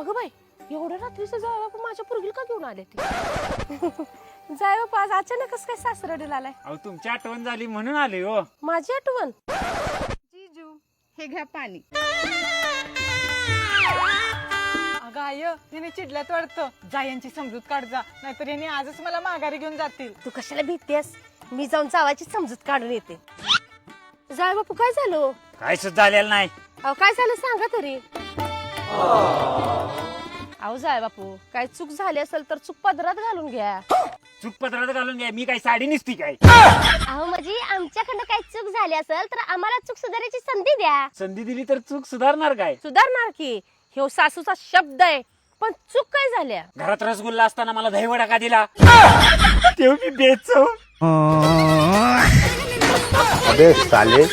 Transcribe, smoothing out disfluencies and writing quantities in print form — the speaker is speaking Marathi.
अगं बाई, एवढ्या रात्रीचं जाय बापू माझ्या पोरगीला का घेऊन आले ते? जाय बापू आज अचानकच काय सासरडीला आलाय? अहो तुमची आठवण झाली म्हणून आले हो. माझी आठवण? जीजू हे घ्या पाणी. अगं आय याने चिडल्यात वाटतं. जा यांची समजूत काढ जा, नाहीतर याने आजच मला माघारी घेऊन जातील. तू कशाला भीतेस? मी जाऊन जावाची समजूत काढून येते. जाय बापू काय झालं? काय सुद्धा झालेलं नाही. अहो काय झालं सांगा तरी. अहो जाय बापू, काय चूक झाली असेल तर चूक पदरात घालून घ्या. चूक पत्रात घालून घ्या. मी काय साडी निसती काय? अहो म्हणजे आमच्याकडनं काय चूक झाली असेल तर आम्हाला चूक सुधारायची संधी द्या. संधी दिली तर चूक सुधारणार काय? सुधारणार की. हे सासूचा शब्द आहे. पण चूक काय झाल्या? घरात रसगुल्ला असताना मला दहीवडा का दिला? तेव्हा मी बेचव. अबे साले